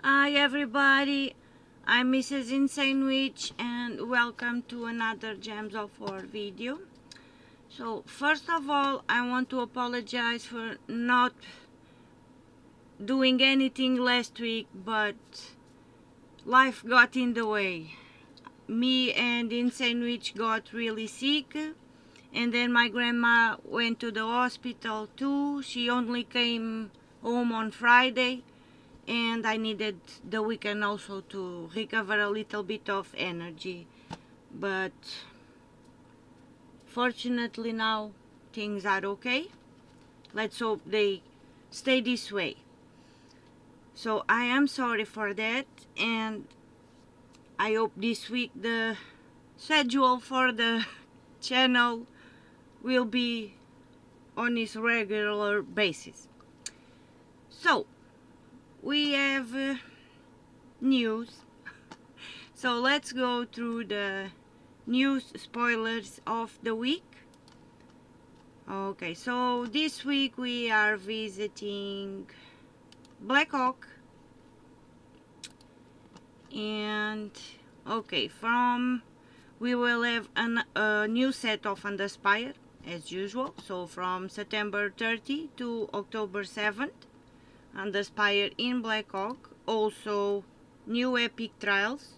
Hi everybody, I'm Mrs. Insane Witch and welcome to another Gems of War video. So first of all, I want to apologize for not doing anything last week, but life got in the way. Me and Insane Witch got really sick, and then my grandma went to the hospital too. She only came home on Friday, and I needed the weekend also to recover a little bit of energy, but fortunately now things are okay. Let's hope they stay this way. So I am sorry for that, and I hope this week the schedule for the channel will be on its regular basis. So we have news. So let's go through the news spoilers of the week. Okay, so this week we are visiting Blackhawk, and okay, we will have a new set of Underspire as usual. So from September 30 to October 7th, Underspire in Blackhawk. Also new epic trials.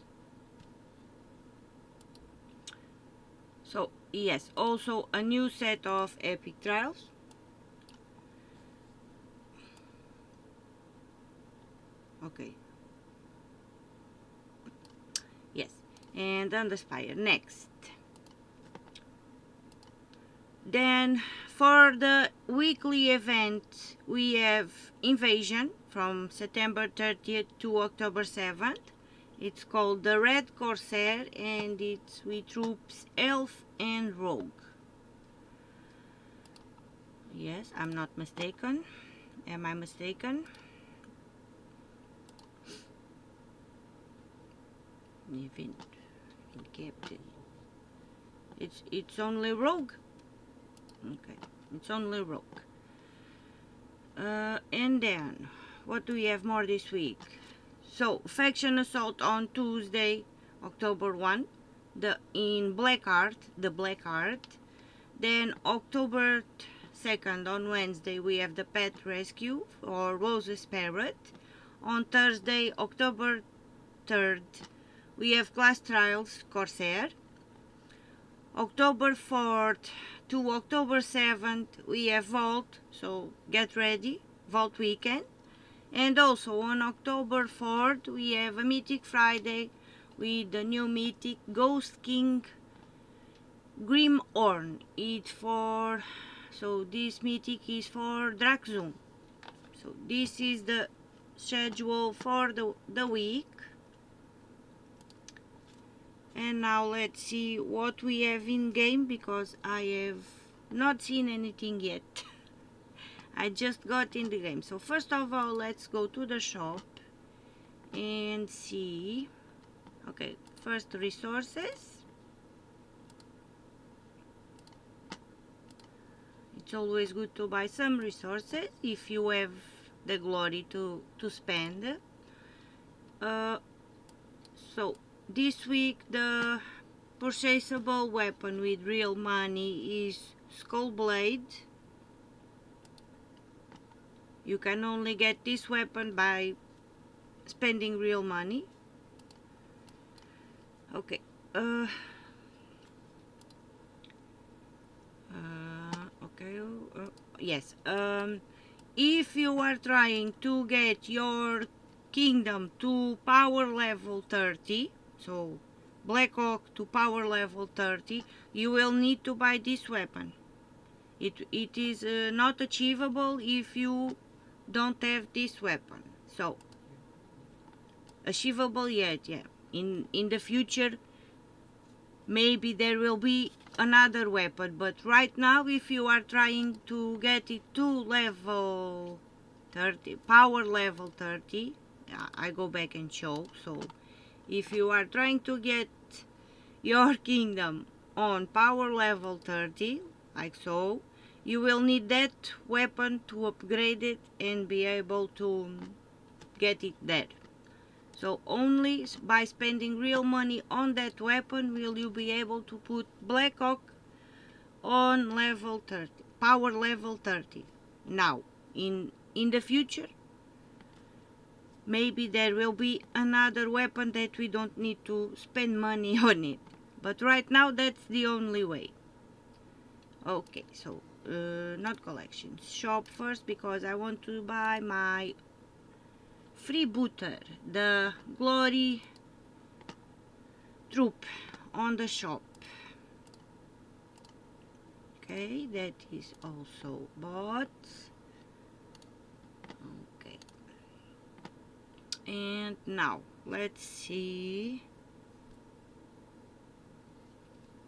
So yes, also a new set of epic trials. Okay. Yes, and Underspire next. Then for the weekly event we have Invasion from September 30th to October 7th. It's called the Red Corsair, and it's with troops Elf and Rogue. Yes, I'm not mistaken. Am I mistaken? Event in Captain. It's only Rogue. Okay, it's only Rogue. And then what do we have more this week? So Faction Assault on Tuesday, October 1, in Blackheart, the Blackheart. Then October 2nd on Wednesday we have the Pet Rescue or Rose's Parrot. On Thursday, October 3rd, we have Class Trials Corsair. October 4th to October 7th we have Vault, so get ready, Vault weekend. And also on October 4th we have a Mythic Friday with the new Mythic Ghost King Grimhorn. So this Mythic is for Dhrak-Zum. So this is the schedule for the week. And now let's see what we have in game, because I have not seen anything yet. I just got in the game. So first of all, let's go to the shop and see. Okay, first resources. It's always good to buy some resources if you have the glory to spend. So this week the purchasable weapon with real money is Skull Blade. You can only get this weapon by spending real money. Okay. Yes. If you are trying to get your kingdom to power level 30, so Blackhawk to power level 30, you will need to buy this weapon. It is not achievable if you don't have this weapon. So achievable yet, yeah. In the future maybe there will be another weapon, but right now if you are trying to get it to level 30, power level 30, I go back and show. So if you are trying to get your kingdom on power level 30, like so, you will need that weapon to upgrade it and be able to get it there. So only by spending real money on that weapon will you be able to put Blackhawk on level 30, power level 30. Now, in the future, maybe there will be another weapon that we don't need to spend money on it. But right now, that's the only way. Okay, so not collections. Shop first because I want to buy my freebooter, the Glory Troop on the shop. Okay, that is also bought. Okay. And now, let's see.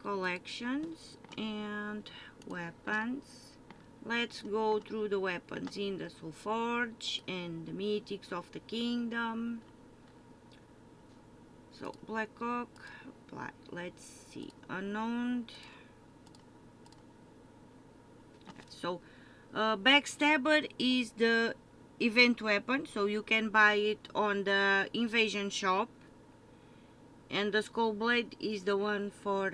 Collections and weapons. Let's go through the weapons in the Soul Forge and the Mythics of the Kingdom. So, Blackhawk, let's see, unknown. So, Backstabber is the event weapon, so you can buy it on the Invasion shop. And the Skull Blade is the one for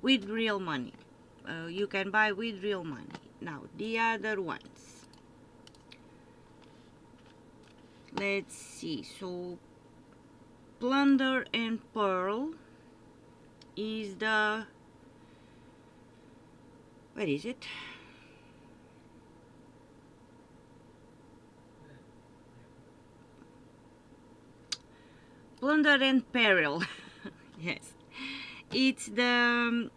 with real money. You can buy with real money. Now the other ones. Let's see. So Plunder and Pearl is the, where is it? Plunder and Peril. Yes, it's the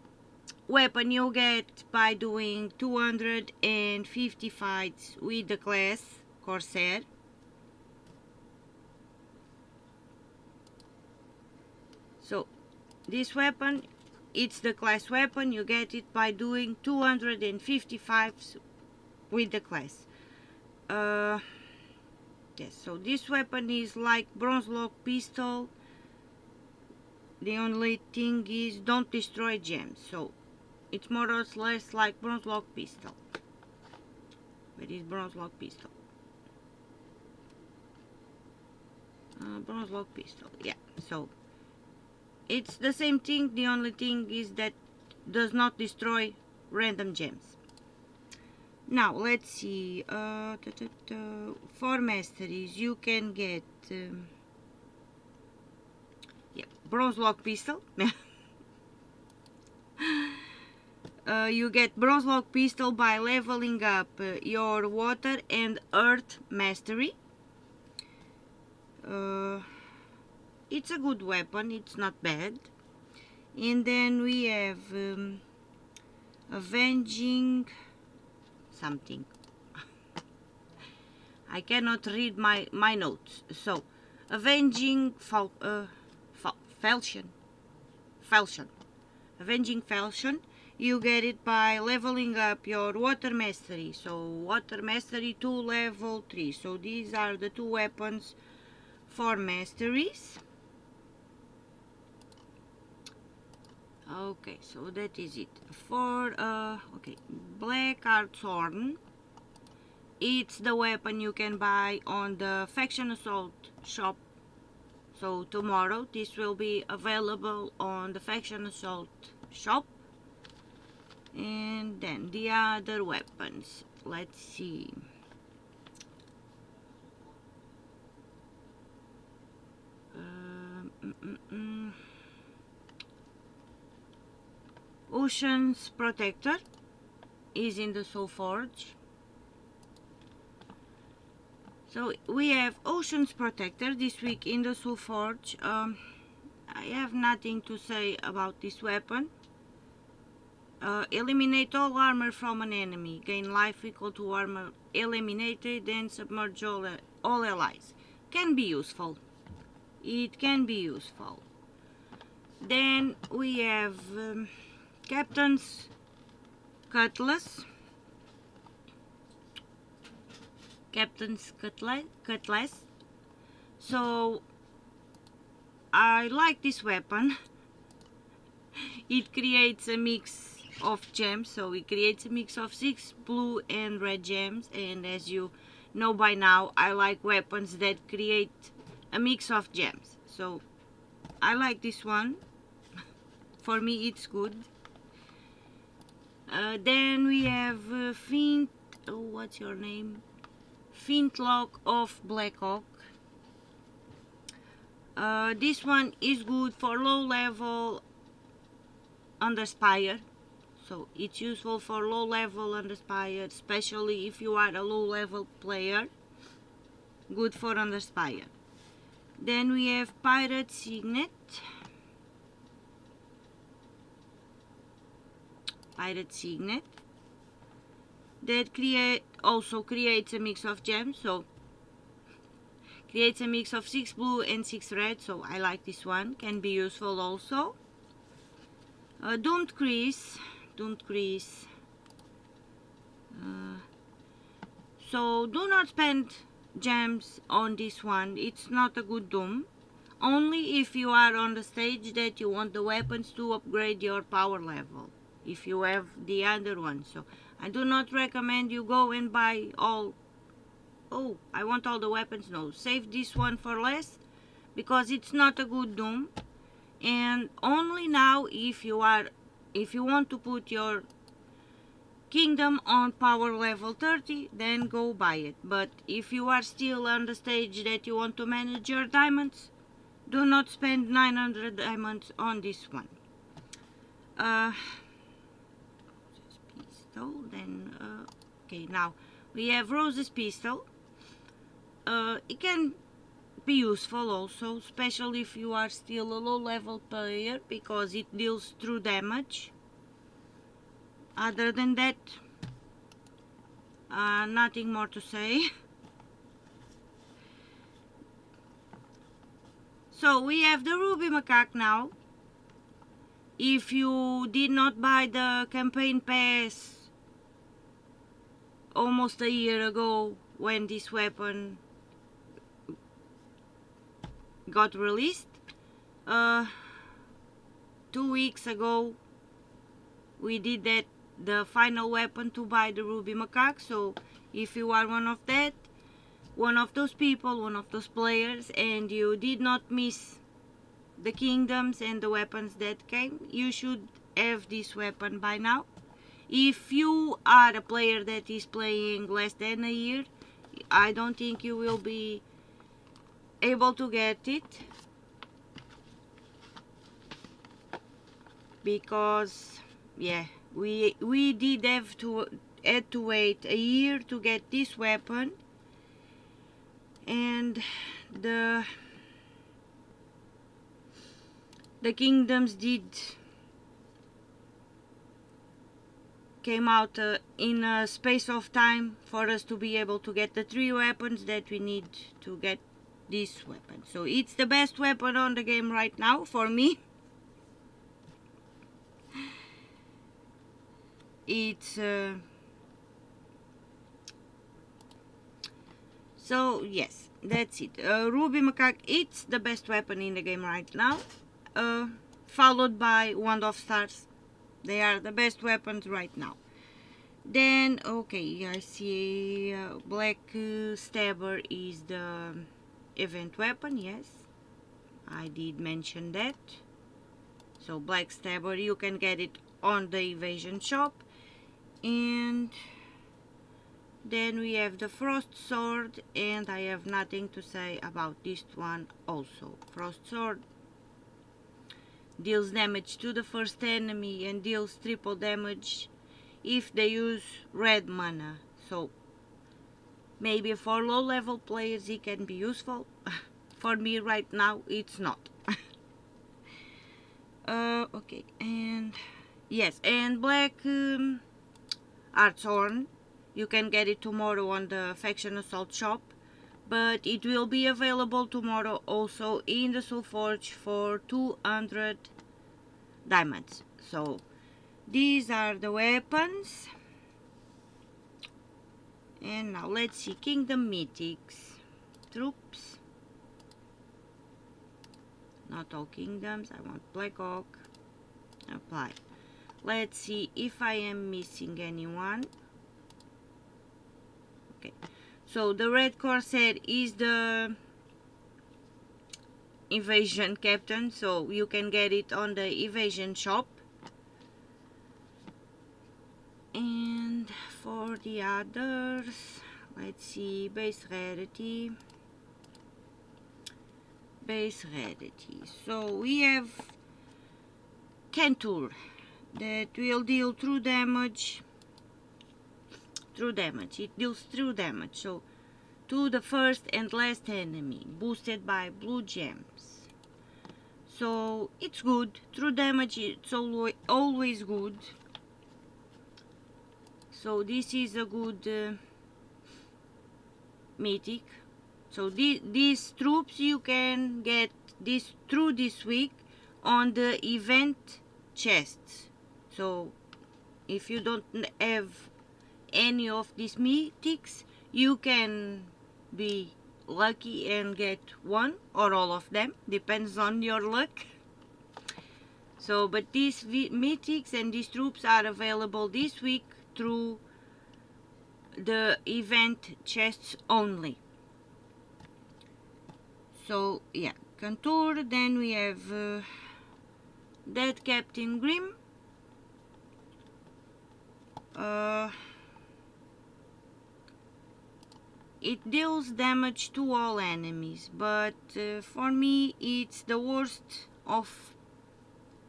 weapon you get by doing 250 fights with the class Corsair. So this weapon, it's the class weapon. You get it by doing 250 fights with the class. Yes, so this weapon is like Bronze Lock Pistol. The only thing is don't destroy gems. So it's more or less like Bronze Lock Pistol. Where is Bronze Lock Pistol? Bronze Lock Pistol, yeah. So it's the same thing. The only thing is that does not destroy random gems. Now let's see. For masteries you can get Bronze Lock Pistol. You get Bronze Lock Pistol by leveling up your Water and Earth Mastery. It's a good weapon, it's not bad. And then we have Avenging something. I cannot read my notes. So, Avenging Falchion. Avenging Falchion. You get it by leveling up your Water Mastery. So, Water Mastery to level 3. So, these are the two weapons for masteries. Okay, so that is it. For, okay, Blackhawk. It's the weapon you can buy on the Faction Assault shop. So tomorrow this will be available on the Faction Assault shop. And then the other weapons. Let's see. Ocean's Protector is in the Soul Forge. So we have Ocean's Protector this week in the Soul Forge. I have nothing to say about this weapon. Eliminate all armor from an enemy. Gain life equal to armor eliminated and submerge all allies. Can be useful. It can be useful. Then we have Captain's Cutlass. Captain's Cutlass. So I like this weapon. It creates a mix of gems, so it creates a mix of 6 blue and red gems, and as you know by now I like weapons that create a mix of gems. So I like this one. For me it's good. Then we have what's your name? Flintlock of Blackhawk. This one is good for low level Underspire. So it's useful for low level Underspire, especially if you are a low level player. Good for Underspire. Then we have Pirate Signet. Pirate Signet. That also creates a mix of gems. So creates a mix of 6 blue and 6 red. So I like this one. Can be useful also. Doomed Crease. So do not spend gems on this one. It's not a good doom. Only if you are on the stage that you want the weapons to upgrade your power level. If you have the other one. So I do not recommend you go and buy all. Oh, I want all the weapons. No, save this one for less, because it's not a good doom. And only now if you want to put your kingdom on power level 30, then go buy it. But if you are still on the stage that you want to manage your diamonds, do not spend 900 diamonds on this one. Pistol. Then okay, now we have Rose's Pistol. It can be useful also, especially if you are still a low level player, because it deals true damage. Other than that, nothing more to say. So we have the Ruby Macaque now. If you did not buy the campaign pass almost a year ago when this weapon got released, 2 weeks ago we did that, the final weapon to buy the Ruby Macaque. So if you are one of those people, one of those players, and you did not miss the kingdoms and the weapons that came, you should have this weapon by now. If you are a player that is playing less than a year, I don't think you will be able to get it, because yeah, we did had to wait a year to get this weapon, and the kingdoms came out in a space of time for us to be able to get the 3 weapons that we need to get this weapon. So it's the best weapon on the game right now for me. It's so yes, that's it. Ruby Macaque, it's the best weapon in the game right now, followed by Wand of Stars. They are the best weapons right now. Then okay, I see Black Stabber is the event weapon. Yes, I did mention that. So Black Stabber, you can get it on the evasion shop. And then we have the Frost Sword, and I have nothing to say about this one also. Frost Sword deals damage to the first enemy and deals triple damage if they use red mana. So maybe for low level players it can be useful. For me right now it's not. Okay, and yes, and Black Hartshorn, you can get it tomorrow on the Faction Assault shop, but it will be available tomorrow also in the Soul Forge for 200 diamonds. So these are the weapons. And now let's see, Kingdom Mythics. Troops. Not all kingdoms, I want Blackhawk. Apply. Let's see if I am missing anyone. Okay, So the red Corsair is the evasion captain, so you can get it on the evasion shop. And for the others, let's see, base rarity. So we have Cantor that will deal true damage. It deals true damage, so to the first and last enemy, boosted by blue gems. So it's good. True damage, it's always good. So this is a good mythic. So these troops you can get this through this week on the event chests. So if you don't have any of these mythics, you can be lucky and get one or all of them, depends on your luck. So but these mythics and these troops are available this week through the event chests only. So yeah, Cantor. Then we have Dead Captain Grim. It deals damage to all enemies, but for me it's the worst of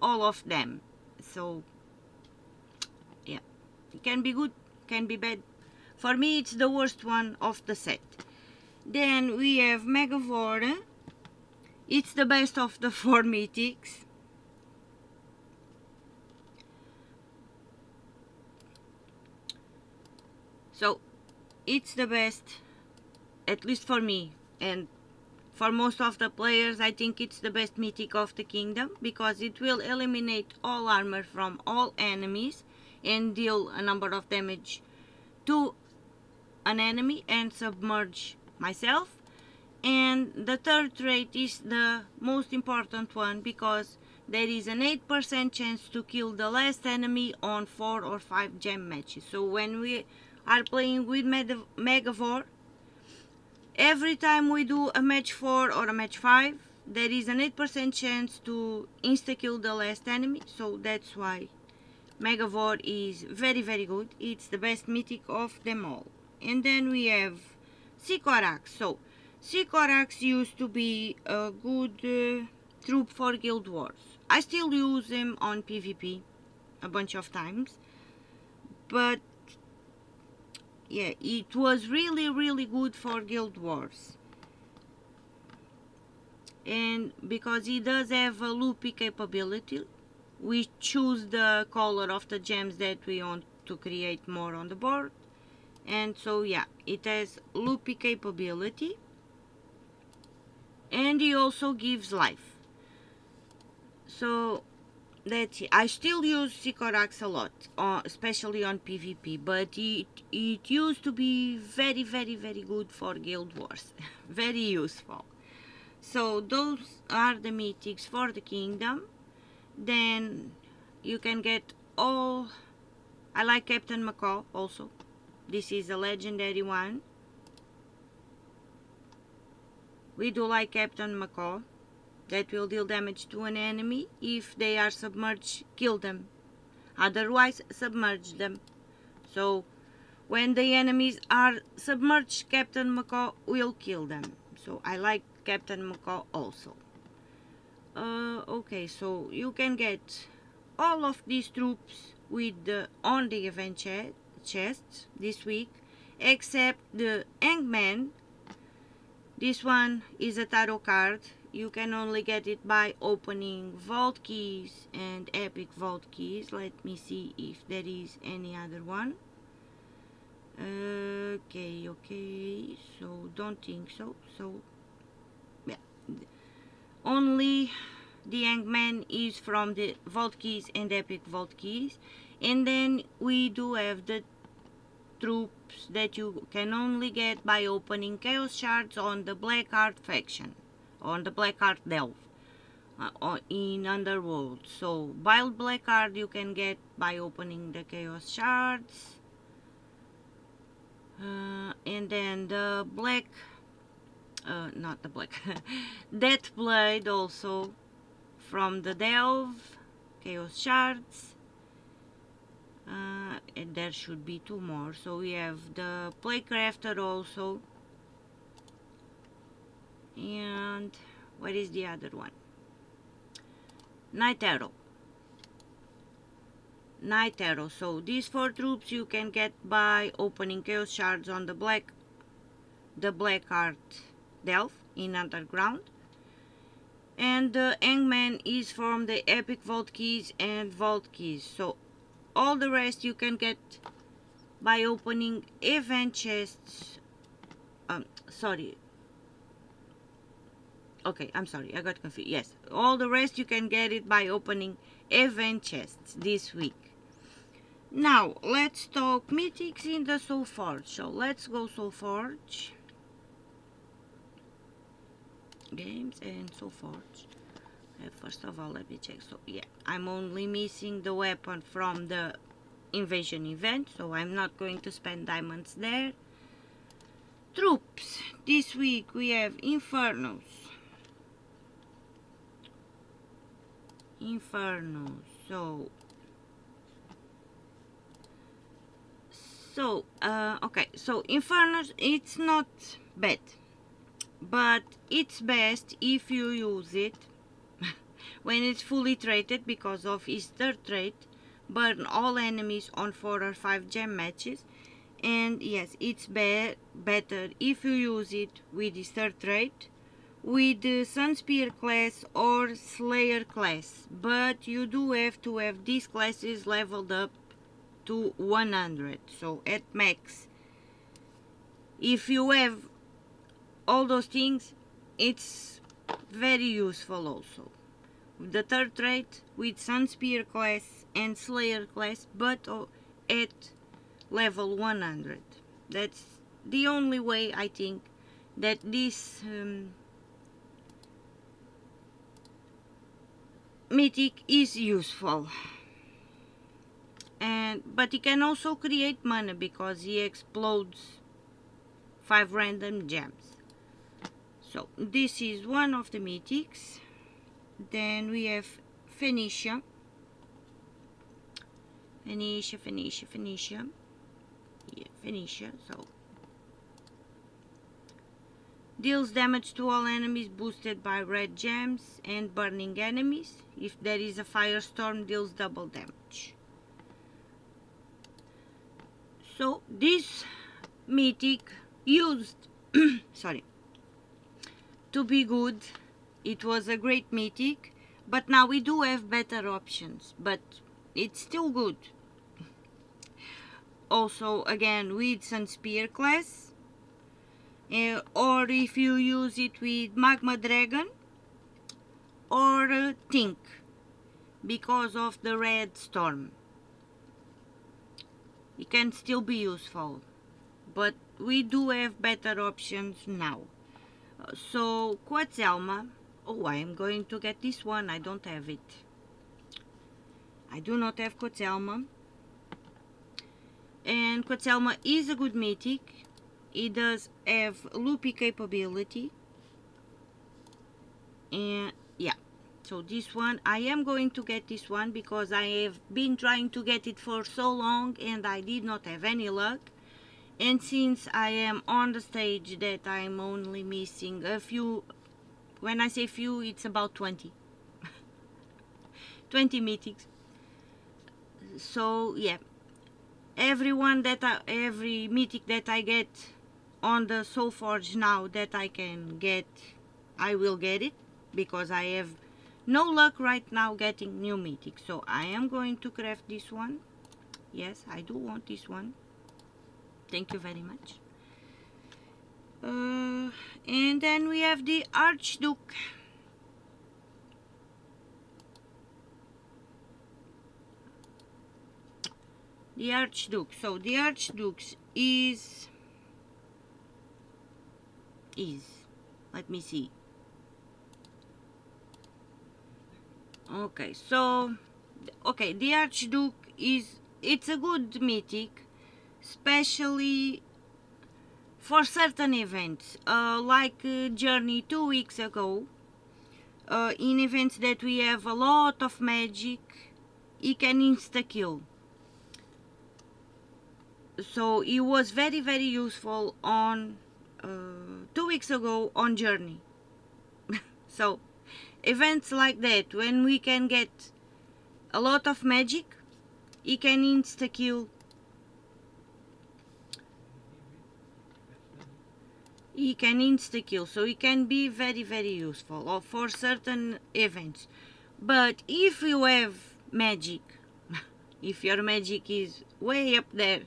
all of them. So yeah, it can be good, can be bad. For me it's the worst one of the set. Then we have Megavore. It's the best of the 4 mythics. So it's the best, at least for me, and for most of the players I think it's the best mythic of the kingdom, because it will eliminate all armor from all enemies and deal a number of damage to an enemy and submerge myself. And the third trait is the most important one, because there is an 8% chance to kill the last enemy on 4 or 5 gem matches. So when we are playing with Megavore, every time we do a match 4 or a match 5, there is an 8% chance to insta-kill the last enemy. So that's why Megavore is very good. It's the best mythic of them all. And then we have Sycorax. So Sycorax used to be a good troop for Guild Wars. I still use him on PvP a bunch of times, but yeah, it was really good for Guild Wars. And because he does have a loopy capability, we choose the color of the gems that we want to create more on the board. And so yeah, it has loopy capability, and he also gives life. So that's it. I still use Sycorax a lot, especially on PvP, but it used to be very good for Guild Wars. Very useful. So those are the mythics for the kingdom. Then you can get all. I like Captain Macaw also. This is a legendary one. We do like Captain Macaw. That will deal damage to an enemy. If they are submerged, kill them. Otherwise, submerge them. So when the enemies are submerged, Captain Macaw will kill them. So I like Captain Macaw also. Okay, so you can get all of these troops with on the event chests this week, except the Hangman. This one is a tarot card. You can only get it by opening vault keys and epic vault keys. Let me see if there is any other one. Okay, so don't think so. So yeah, only the Hangman is from the vault keys and epic vault keys. And then we do have the troops that you can only get by opening chaos shards on the Blackhawk faction, on the Blackhawk delve in Underworld. So Wild Blackhawk you can get by opening the chaos shards, and and then the black, not the black, Death Blade also from the Delve, Chaos Shards, and there should be two more. So we have the Playcrafter also, and what is the other one? Night Arrow. Night Arrow. So these 4 troops you can get by opening Chaos Shards on the Blackheart Delve in Underground. And the Hangman is from the Epic Vault Keys and Vault Keys. So all the rest you can get by opening event chests. Okay, I'm sorry, I got confused. Yes, all the rest you can get it by opening event chests this week. Now, let's talk mythics in the Soulforge. So, let's go Soulforge. Games and Soulforge. First of all, let me check. So, yeah, I'm only missing the weapon from the invasion event, so I'm not going to spend diamonds there. Troops. This week we have Infernos. Okay, so Infernos, it's not bad, but it's best if you use it when it's fully traded because of its third trait, burn all enemies on 4 or 5 gem matches. And yes, it's better if you use it with its third trait with the Sunspear class or Slayer class, but you do have to have these classes leveled up to 100, so at max. If you have all those things, it's very useful also. The third trait with Sunspear class and Slayer class, but at level 100. That's the only way I think that this mythic is useful. But he can also create mana because he explodes 5 random gems. So this is one of the mythics. Then we have Phoenicia. Phoenicia. So deals damage to all enemies boosted by red gems and burning enemies. If there is a firestorm, deals double damage. So this mythic used to be good. It was a great mythic, but now we do have better options, but it's still good. Also, again, with Sunspear class, or if you use it with Magma Dragon or Tink because of the red storm, it can still be useful, but we do have better options now. So Quetzalma, I am going to get this one. I don't have it. I do not have Quetzalma, and Quetzalma is a good mythic. It does have loopy capability, and yeah, so this one I am going to get this one because I have been trying to get it for so long and I did not have any luck. And since I am on the stage that I'm only missing a few, when I say few, it's about 20 mythics. So yeah, every mythic that I get on the Soulforge now that I can get, I will get it, because I have no luck right now getting new mythics. So I am going to craft this one. Yes, I do want this one. Thank you very much. And then we have the Archduke. The Archduke. So the Archduke is let me see. Okay, so the Archduke it's a good mythic, especially for certain events, like Journey 2 weeks ago, in events that we have a lot of magic, it can insta-kill. So it was very useful on 2 weeks ago on Journey. So events like that, when we can get a lot of magic, it can insta-kill. It can insta-kill, so it can be very useful for certain events. But if you have magic, if your magic is way up there,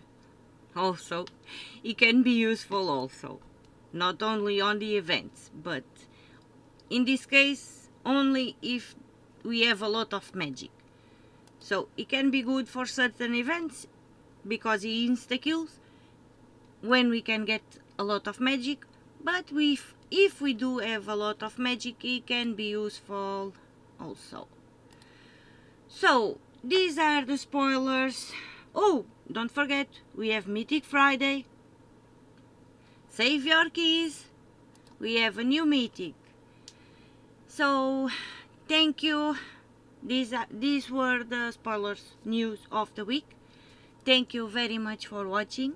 also, it can be useful also. Not only on the events, but in this case, only if we have a lot of magic. So it can be good for certain events because it insta-kills when we can get a lot of magic. But if we do have a lot of magic, it can be useful also. So these are the spoilers. Oh, don't forget, we have Mythic Friday. Save your keys. We have a new Mythic. So thank you. These were the spoilers news of the week. Thank you very much for watching,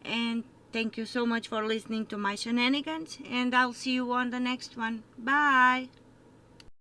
and thank you so much for listening to my shenanigans, and I'll see you on the next one. Bye!